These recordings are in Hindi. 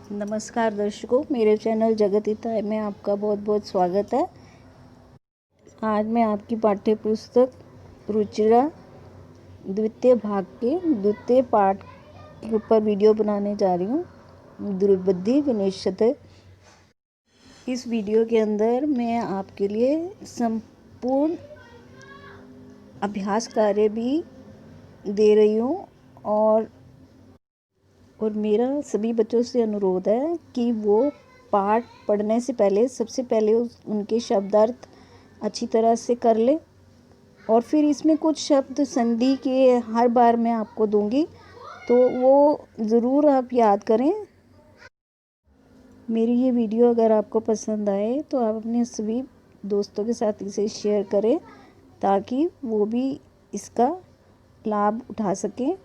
नमस्कार दर्शकों, मेरे चैनल जगत हिताय में आपका बहुत बहुत स्वागत है। आज मैं आपकी पाठ्य पुस्तक रुचिरा द्वितीय भाग के द्वितीय पाठ के ऊपर वीडियो बनाने जा रही हूँ। दुर्बुद्धि विनश्यते। इस वीडियो के अंदर मैं आपके लिए संपूर्ण अभ्यास कार्य भी दे रही हूँ और मेरा सभी बच्चों से अनुरोध है कि वो पाठ पढ़ने से पहले सबसे पहले उनके शब्दार्थ अच्छी तरह से कर ले और फिर इसमें कुछ शब्द संधि के हर बार मैं आपको दूंगी, तो वो ज़रूर आप याद करें। मेरी ये वीडियो अगर आपको पसंद आए तो आप अपने सभी दोस्तों के साथ इसे शेयर करें ताकि वो भी इसका लाभ उठा सकें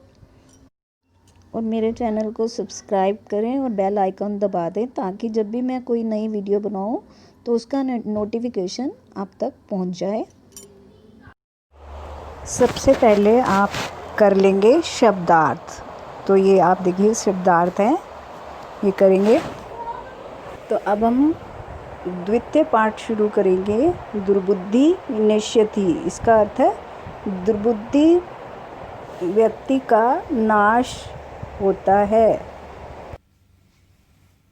और मेरे चैनल को सब्सक्राइब करें और बेल आइकन दबा दें ताकि जब भी मैं कोई नई वीडियो बनाऊं तो उसका नोटिफिकेशन आप तक पहुंच जाए। सबसे पहले आप कर लेंगे शब्दार्थ। तो ये आप देखिए शब्दार्थ हैं, ये करेंगे। तो अब हम द्वितीय पाठ शुरू करेंगे। दुर्बुद्धि विनश्यति, इसका अर्थ है दुर्बुद्धि व्यक्ति का नाश होता है।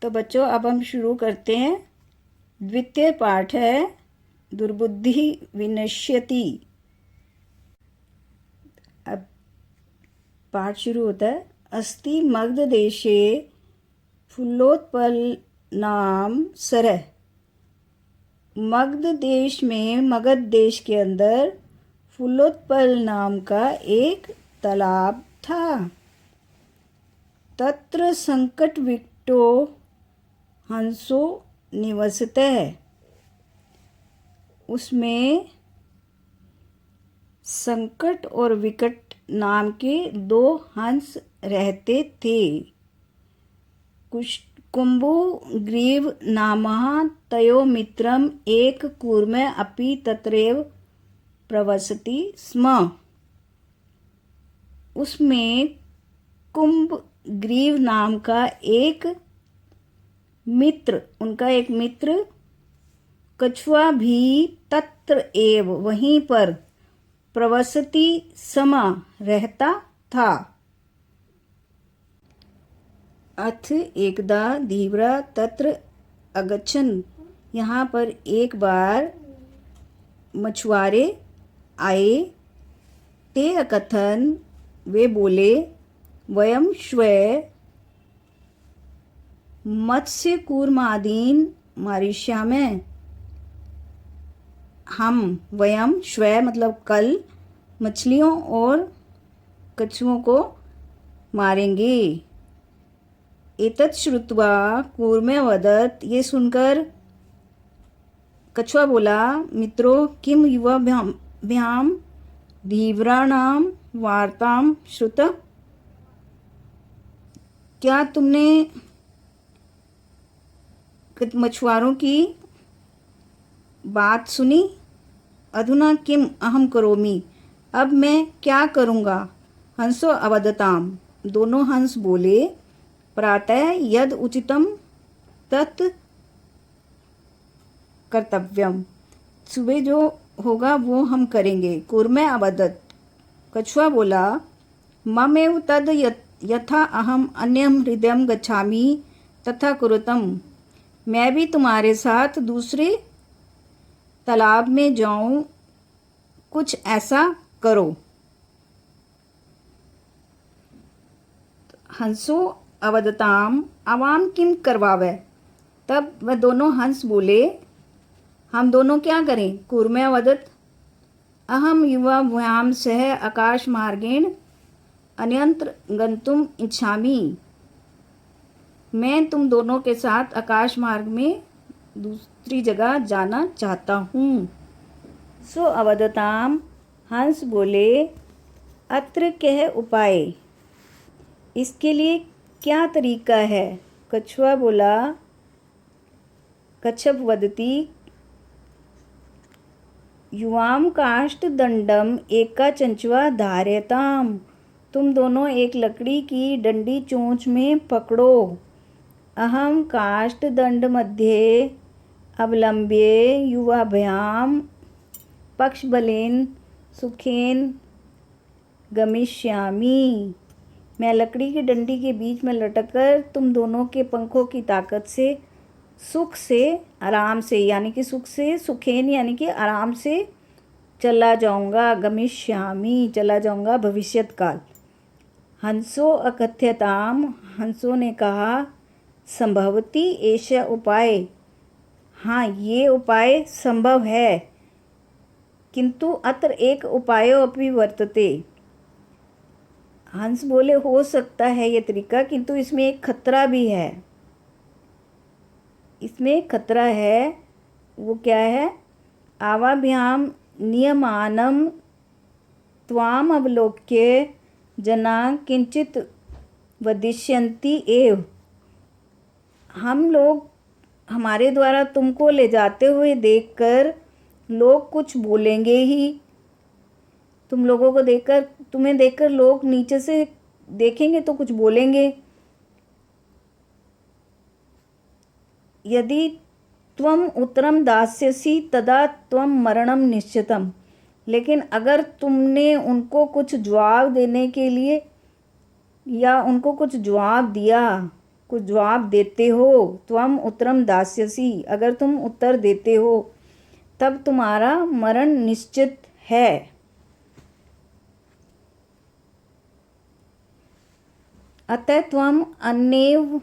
तो बच्चों अब हम शुरू करते हैं। द्वितीय पाठ है दुर्बुद्धि विनश्यति। अब पाठ शुरू होता है। अस्ति मगध देशे फुल्लोत्पल नाम सरह। मगध देश में, मगध देश के अंदर फुल्लोत्पल नाम का एक तालाब था। तत्र संकट विकटो हंसो निवसतः। उसमें संकट और विकट नाम के दो हंस रहते थे। कुम्भो ग्रीव नामः तयो मित्रम एक कूर्मे अपि तत्रैव प्रवसति स्म। उसमें कुंभ ग्रीव नाम का एक मित्र, उनका एक मित्र कछुआ भी तत्र एव, वहीं पर, प्रवसति समा, रहता था। अथ एकदा धीवरा तत्र अगच्छन्। यहाँ पर एक बार मछुआरे आए। ते अकथन, वे बोले, वयं श्वः मत्स्य कूर्मादीन मारिष्यामः। हम, वयं श्वः मतलब कल, मछलियों और कछुओं को मारेंगे। एतत् श्रुत्वा कूर्मे वदत्, ये सुनकर कछुआ बोला, मित्रों किम युवाभ्याम धीवराणाम वार्ताम श्रुत। क्या तुमने मछुआरों की बात सुनी? अधुना किम अहम करोमि, अब मैं क्या करूँगा? हंसो अवदताम, दोनों हंस बोले, प्रातः यद उचितम तत् कर्तव्यम, सुबह जो होगा वो हम करेंगे। कूर्मे अवदत्, कछुआ बोला, ममेव तद यथा अहम अन्यम हृदयम गच्छामि तथा कुरुतम। मैं भी तुम्हारे साथ दूसरे तालाब में जाऊं, कुछ ऐसा करो। हंसो अवदताम आवाम किम करवावे। तब वह दोनों हंस बोले, हम दोनों क्या करें? कूर्मे अवदत् अहम युवा भ्याम सह आकाश मार्गेण अन्यत्र गंतुम इच्छामि। मैं तुम दोनों के साथ आकाश मार्ग में दूसरी जगह जाना चाहता हूँ। सो अवदताम, हंस बोले, अत्र कह उपाय, इसके लिए क्या तरीका है? कछुआ बोला, कच्छप वदति युवाम काष्ठ दंडम एका चंचुआ धार्यताम। तुम दोनों एक लकड़ी की डंडी चोंच में पकड़ो। अहम काष्ठदण्डमध्ये अवलम्ब्य युवाभ्याम पक्षबलेन सुखेन गमिष्यामि। मैं लकड़ी की डंडी के बीच में लटककर तुम दोनों के पंखों की ताकत से सुख से आराम से, यानी कि सुख से सुखेन यानी कि आराम से चला जाऊंगा, गमिष्यामि चला जाऊंगा भविष्यत काल। हंसो अकथ्यताम, हंसों ने कहा, संभवती एषः उपाय, हाँ ये उपाय संभव है, किंतु अत्र एक उपायो अपि वर्तते। हंस बोले हो सकता है ये तरीका, किंतु इसमें एक खतरा भी है। इसमें एक खतरा है, वो क्या है? आवाभ्याम नियमानं त्वाम अवलोक्य जना किंचित वदिष्यन्ति एव। हम लोग, हमारे द्वारा तुमको ले जाते हुए देखकर लोग कुछ बोलेंगे ही। तुम लोगों को देखकर, तुम्हें देखकर लोग नीचे से देखेंगे तो कुछ बोलेंगे। यदि त्वम उत्तरम दास्यसि तदा त्वम मरणम निश्चितम। लेकिन अगर तुमने उनको कुछ जवाब देने के लिए या उनको कुछ जवाब दिया, कुछ जवाब देते हो, त्वम उत्तरम दास्यसि, अगर तुम उत्तर देते हो तब तुम्हारा मरण निश्चित है। अतः त्वम अन्येव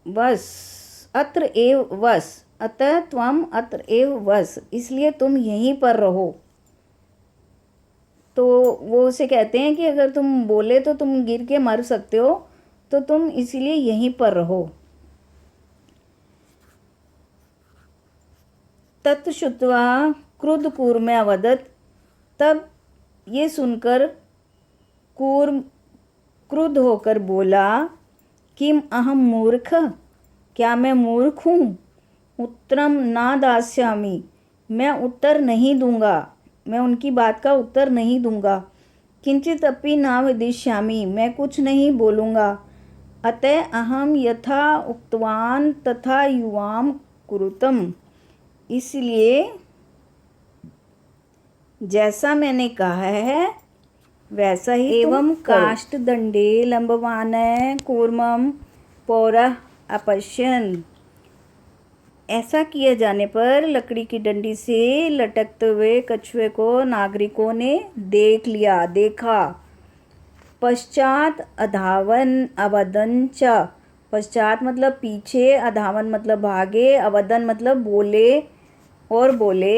वस अत्र एव वस, अतः त्वम अत्र एव वस, इसलिए तुम यहीं पर रहो। तो वो उसे कहते हैं कि अगर तुम बोले तो तुम गिर के मर सकते हो, तो तुम इसीलिए यहीं पर रहो। तत्श्रुत्वा क्रुद्धकूर्मे अवदत्, तब ये सुनकर कूर्म क्रुद्ध होकर बोला, किम अहम मूर्ख, क्या मैं मूर्ख हूँ? उत्तरम ना दास्यामि, मैं उत्तर नहीं दूंगा, मैं उनकी बात का उत्तर नहीं दूंगा। किंचित अपि ना वदिष्यामि, मैं कुछ नहीं बोलूँगा। अतः अहम यथा उक्तवान तथा युवाम कुरुतम, इसलिए जैसा मैंने कहा है वैसा ही एवं काष्ठदंडे लंबवान कूर्मम पौरः अपश्यन्। ऐसा किए जाने पर लकड़ी की डंडी से लटकते हुए कछुए को नागरिकों ने देख लिया, देखा। पश्चात अधावन अवदन च, पश्चात मतलब पीछे, अधावन मतलब भागे, अवदन मतलब बोले और बोले,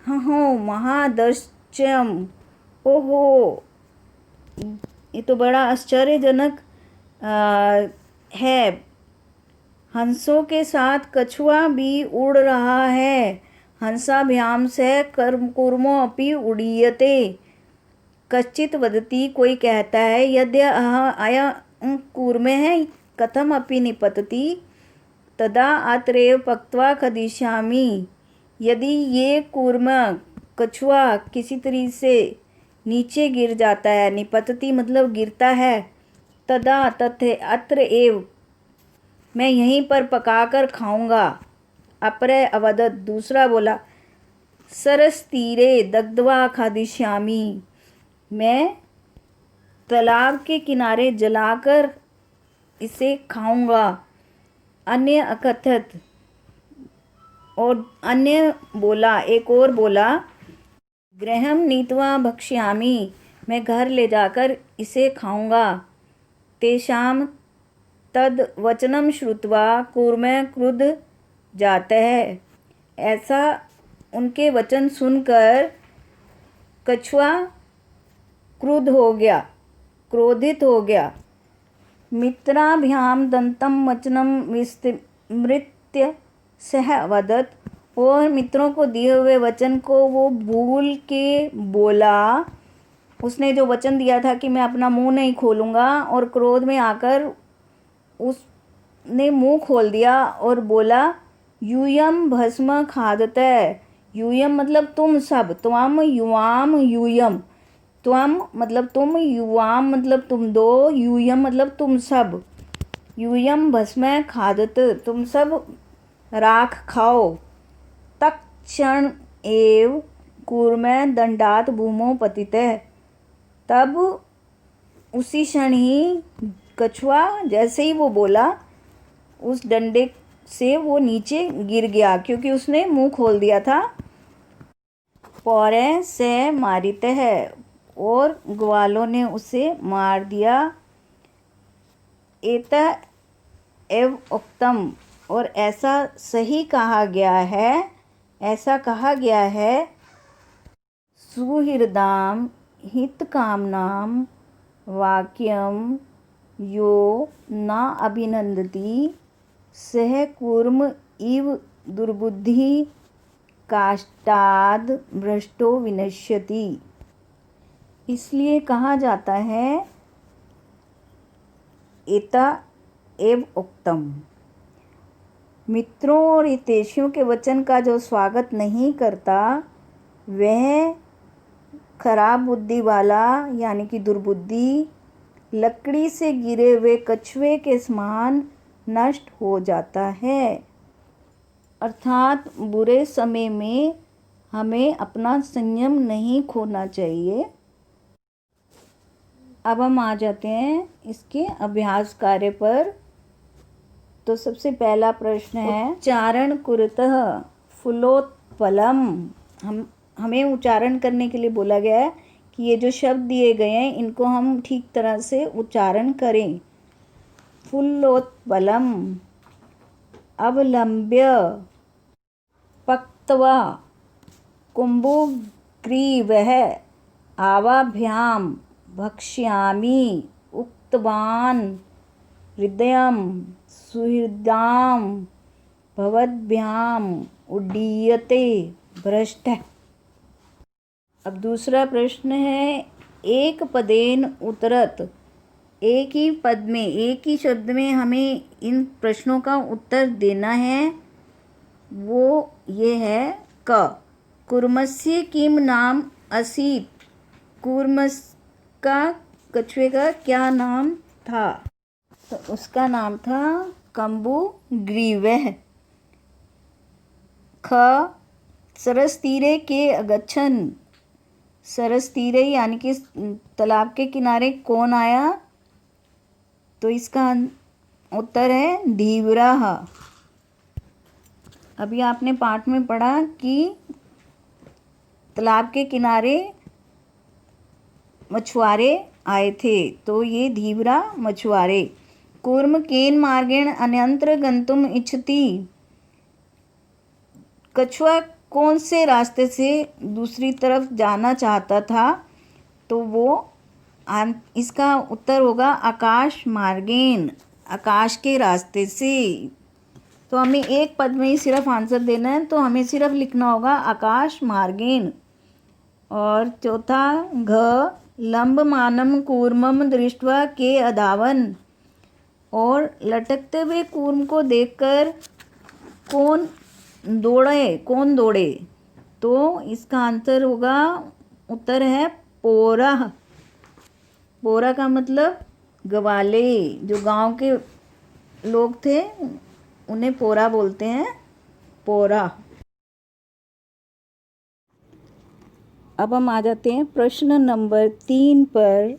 हाँ महादर्श्यम, ओहो ये तो बड़ा आश्चर्यजनक है। हंसों के साथ कछुआ भी उड़ रहा है। हंसाभ्याम से कूर्मो अपि उड़ीयते। कश्चित वदति, कोई कहता है, यद्य अयं कूर्मे है कथम अपि निपतति तदा अत्रैव पक्त्वा खदिष्यामि। यदि ये कूर्म कछुआ किसी तरीके से नीचे गिर जाता है, निपतति मतलब गिरता है, तदा तथे अत्र एव, मैं यहीं पर पकाकर खाऊंगा। अपरे अवदत, दूसरा बोला, सरस तीरे दग्ध्वा खादिष्यामि, मैं तालाब के किनारे जलाकर इसे खाऊंगा। अन्य अकथत, और अन्य बोला, एक और बोला, गृहं नीत्वा भक्ष्यामि, मैं घर ले जाकर इसे खाऊंगा। तेषां तद वचनम श्रुत्वा कूर्मे क्रुद्ध जाते हैं। ऐसा उनके वचन सुनकर कछुआ क्रुद्ध हो गया, क्रोधित हो गया। मित्राभ्याम दंतम वचनम विस्मृत्य सह वदत, और मित्रों को दिए हुए वचन को वो भूल के बोला। उसने जो वचन दिया था कि मैं अपना मुंह नहीं खोलूँगा, और क्रोध में आकर उसने मुंह खोल दिया और बोला, यूयम भस्म खादतः, यूयम मतलब तुम सब, त्वम युवाम यूयम, त्वम मतलब तुम, युवाम मतलब तुम दो, यूयम मतलब तुम सब, यूयम भस्म खादत, तुम सब राख खाओ। तत्क्षण एव कूर्मः दंडात भूमौ पतितः, तब उसी क्षण ही कछुआ जैसे ही वो बोला उस डंडे से वो नीचे गिर गया, क्योंकि उसने मुंह खोल दिया था। पौरे से मारित है, और ग्वालों ने उसे मार दिया। एत एव उक्तम, और ऐसा सही कहा गया है, ऐसा कहा गया है। सुहृदाम हितकामनाम वाक्यम यो न अभिनंदति सह कूर्म इव दुर्बुद्धि काष्ठाद भ्रष्टो विनश्यति। इसलिए कहा जाता है एता एव उक्तम, मित्रों और हितैषियों के वचन का जो स्वागत नहीं करता वह खराब बुद्धि वाला यानी कि दुर्बुद्धि लकड़ी से गिरे हुए कछुए के समान नष्ट हो जाता है। अर्थात बुरे समय में हमें अपना संयम नहीं खोना चाहिए। अब हम आ जाते हैं इसके अभ्यास कार्य पर। तो सबसे पहला प्रश्न है, उच्चारण कुरुतः फुलोत्पलम। हमें उच्चारण करने के लिए बोला गया है कि ये जो शब्द दिए गए हैं इनको हम ठीक तरह से उच्चारण करें। फुल्लोत्पलम, अवलंब्य, पक्त्वा, कुम्भोग्रीवः, आवाभ्याम, भक्ष्यामि, उक्तवान्, हृदयं, सुहृदां, भवद्भ्याम, उड्डीयते, भ्रष्टः। अब दूसरा प्रश्न है, एक पदेन उत्तरत। एक ही पद में, एक ही शब्द में हमें इन प्रश्नों का उत्तर देना है। वो ये है, क कूर्मस्य किम नाम आसीत्। कूर्मस का, कछुए का क्या नाम था? तो उसका नाम था कम्बुग्रीवः। ख सरसतीरे के अगच्छन्। सरसतीरे यानी कि तालाब के किनारे कौन आया? तो इसका उत्तर है धीवरः। अभी आपने पाठ में पढ़ा कि तालाब के किनारे मछुआरे आए थे, तो ये धीवरा मछुआरे। कूर्म केन मार्गेण अन्यत्र गंतुम इच्छति। कछुआ कौन से रास्ते से दूसरी तरफ जाना चाहता था? तो वो इसका उत्तर होगा आकाश मार्गेण, आकाश के रास्ते से। तो हमें एक पद में ही सिर्फ आंसर देना है, तो हमें सिर्फ लिखना होगा आकाश मार्गेण। और चौथा, घ लंबमानम कूर्मम दृष्ट्वा के अधावन। और लटकते हुए कूर्म को देखकर कौन दौड़े? तो इसका आंसर होगा, उत्तर है पोरा। पोरा का मतलब ग्वाले, जो गांव के लोग थे उन्हें पोरा बोलते हैं, पोरा। अब हम आ जाते हैं प्रश्न नंबर 3 पर।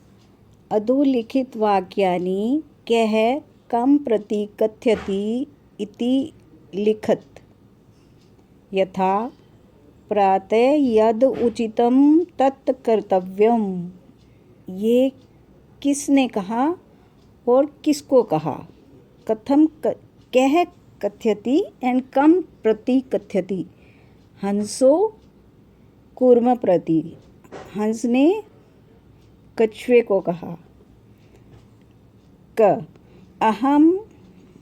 अधोलिखित वाक्यानि कः कम प्रति कथयति इति लिखत। यथा प्रातः यद उचितं तत् कर्तव्यम। ये किसने कहा और किसको कहा? कथम कः कथयति एंड कम प्रति कथयति। हंसो कूर्म प्रति, हंस ने कछुए को कहा। क अहम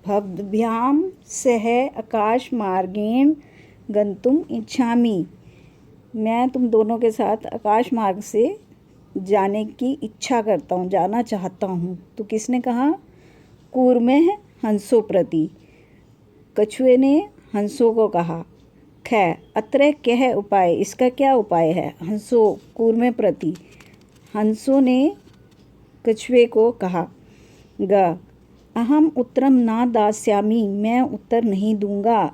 भवद्भ्याम सह आकाश मार्गेण गंतुम इच्छामि। मैं तुम दोनों के साथ आकाश मार्ग से जाने की इच्छा करता हूँ, जाना चाहता हूँ। तो किसने कहा? कूर्मः हंसो प्रति, कछुए ने हंसों को कहा। ख अत्र कः उपाय, इसका क्या उपाय है? हंसो कूर्मे प्रति, हंसों ने कछुए को कहा। ग अहम उत्तरम ना दास्यामि, मैं उत्तर नहीं दूंगा।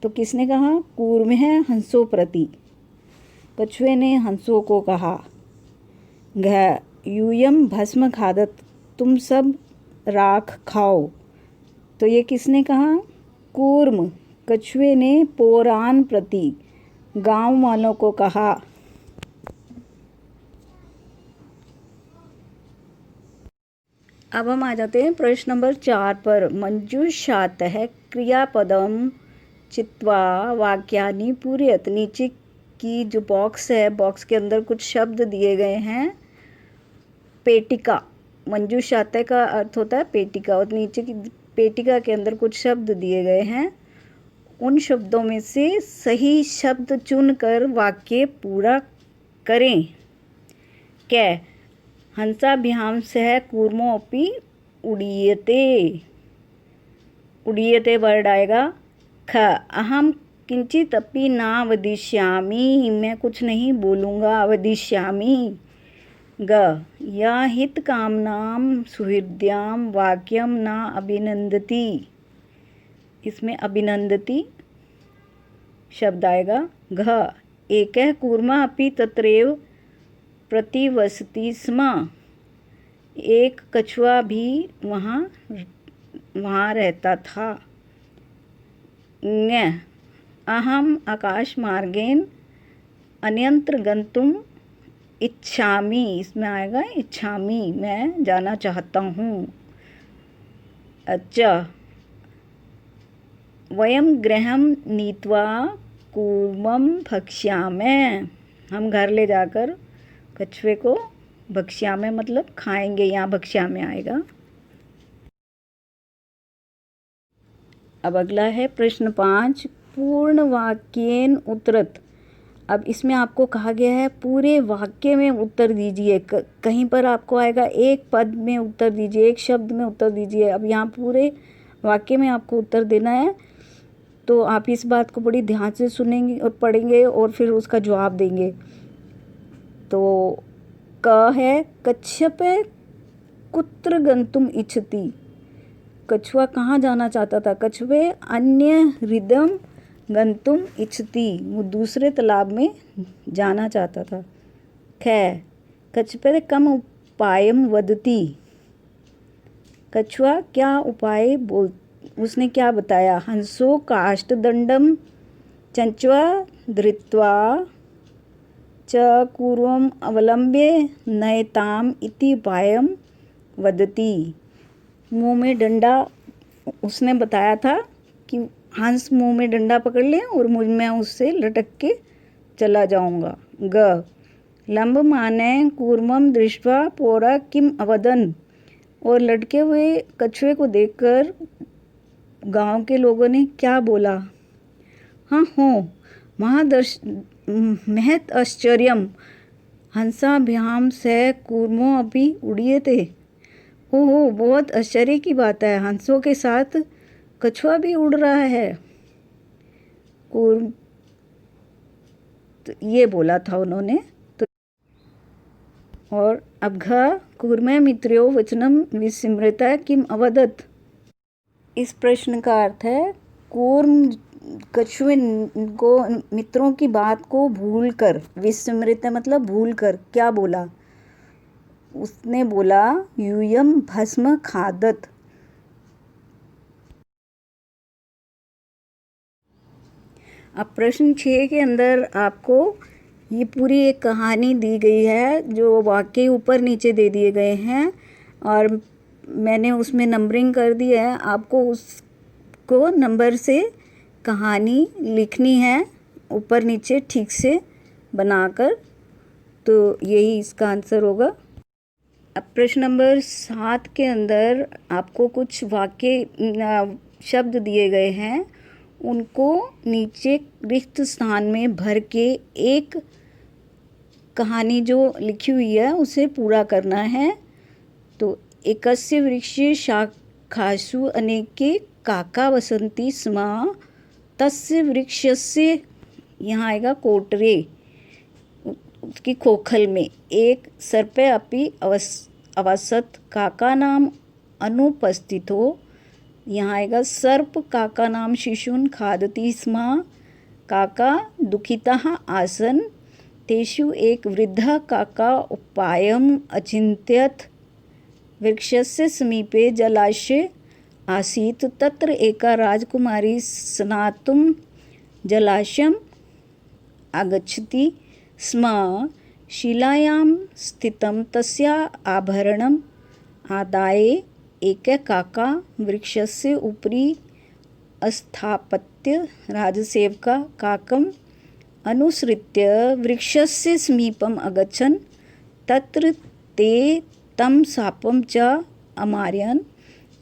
तो किसने कहा? कूर्मः हंसो प्रति, कछुए ने हंसों को कहा। घ यूयम भस्म खादत, तुम सब राख खाओ। तो ये किसने कहा? कूर्म, कछुए ने पोरान प्रति, गांव वालों को कहा। अब हम आ जाते हैं प्रश्न नंबर 4 पर। मंजूषातः क्रियापदम चित्वा वाक्यानि पूरयत। नीचे की जो बॉक्स है, बॉक्स के अंदर कुछ शब्द दिए गए हैं। पेटिका, मंजूषातः का अर्थ होता है पेटिका, और नीचे की पेटिका के अंदर कुछ शब्द दिए गए हैं। उन शब्दों में से सही शब्द चुनकर वाक्य पूरा करें। कै हंसाभ्याम सह कूर्मोऽपि उडीयते, उडीयते वर्ड आएगा। ख अहम किंचित अपि न वदिष्यामि, मैं कुछ नहीं बोलूँगा, वदिष्यामि। ग या हित कामनाम सुहृद्याम वाक्यम न अभिनंदति, इसमें अभिनंदति शब्द आएगा। घ एकः कूर्मः अपि तत्रैव प्रतिवसति स्म, एक कछुआ भी वहाँ रहता था। ङ अहम आकाशमार्गेण अन्यत्र गन्तुम इच्छामि, इसमें आएगा इच्छामि, मैं जाना चाहता हूँ। अच्छा, वयम गृहं नीत्वा कूर्मं भक्ष्यामः, हम घर ले जाकर कछुए को भक्ष्यामः मतलब खाएंगे, यहाँ भक्ष्यामः आएगा। अब अगला है प्रश्न 5, पूर्ण वाक्येन उत्तरत। अब इसमें आपको कहा गया है पूरे वाक्य में उत्तर दीजिए। कहीं पर आपको आएगा एक पद में उत्तर दीजिए, एक शब्द में उत्तर दीजिए। अब यहाँ पूरे वाक्य में आपको उत्तर देना है। तो आप इस बात को बड़ी ध्यान से सुनेंगे और पढ़ेंगे और फिर उसका जवाब देंगे। तो क है कच्छप कुत्र गंतुम इच्छति, कछुआ कहाँ जाना चाहता था? कछुए अन्य हृदयम गंतुम इच्छति, वो दूसरे तालाब में जाना चाहता था। ख कच्छपे कम उपायम वदति, कछुआ क्या उपाय उसने क्या बताया? हंसो काष्ठदंडम चंचवा धृत्वा च कूर्मम अवलंब्य नयताम इति उपायम वदति। मुंह में डंडा उसने बताया था कि हंस मुंह में डंडा पकड़ ले और मैं उससे लटक के चला जाऊंगा। ग लंब माने कूर्मम दृष्ट्वा पोरा किम अवदन, और लटके हुए कछुए को देखकर गांव के लोगों ने क्या बोला? हाँ हो महत आश्चर्यम हंसाभ्याम से कूर्मो अभी उड़ीयते। ओहो, बहुत आश्चर्य की बात है, हंसों के साथ कछुआ भी उड़ रहा है। कूर्म, तो ये बोला था उन्होंने। तो और अब घ कूर्मे मित्र्यो वचनम विस्मृता किम अवदत। इस प्रश्न का अर्थ है कूर्म कछुए को मित्रों की बात को भूलकर, विस्मृत मतलब भूलकर, क्या बोला? उसने बोला यूयम भस्म खादत। अब प्रश्न 6 के अंदर आपको ये पूरी एक कहानी दी गई है, जो वाक्य ऊपर नीचे दे दिए गए हैं और मैंने उसमें नंबरिंग कर दी है। आपको उसको नंबर से कहानी लिखनी है ऊपर नीचे ठीक से बनाकर, तो यही इसका आंसर होगा। अब प्रश्न नंबर 7 के अंदर आपको कुछ वाक्य शब्द दिए गए हैं, उनको नीचे रिक्त स्थान में भर के एक कहानी जो लिखी हुई है उसे पूरा करना है। तो एकस्य वृक्षे शाखासु अनेके काका वसन्ति स्म, तस्य वृक्षस्य, यहाँ आएगा कोटरे, उसकी खोखल में एक सर्पे अपि अवसत, काका नाम अनुपस्थितो, यहाँ आएगा सर्प काका नाम शिशून् खादति स्म, काका दुःखिताः आसन्, तेषु एक वृद्धः काका उपायम् अचिन्तयत्, वृक्षस्य समीपे जलाशय आसीत्, तत्र एका राजकुमारी स्नातुं जलाशयम् आगच्छति स्म, शिलायां स्थितं तस्याः आभरणम् आदाय एकः काका वृक्षस्य उपरि स्थापत्य राजसेवकः काकम् अनुसृत्य वृक्षस्य समीपम् अगच्छन्, तत्र ते तं शापं च अमारयन्,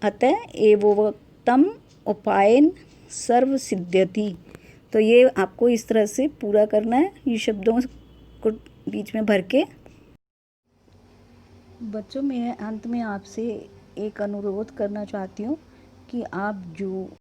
अतः एवोक्तम् उपायेन सर्वसिद्ध्यति। तो ये आपको इस तरह से पूरा करना है, ये शब्दों को बीच में भर के। बच्चों, मैं अंत में आपसे एक अनुरोध करना चाहती हूँ कि आप जो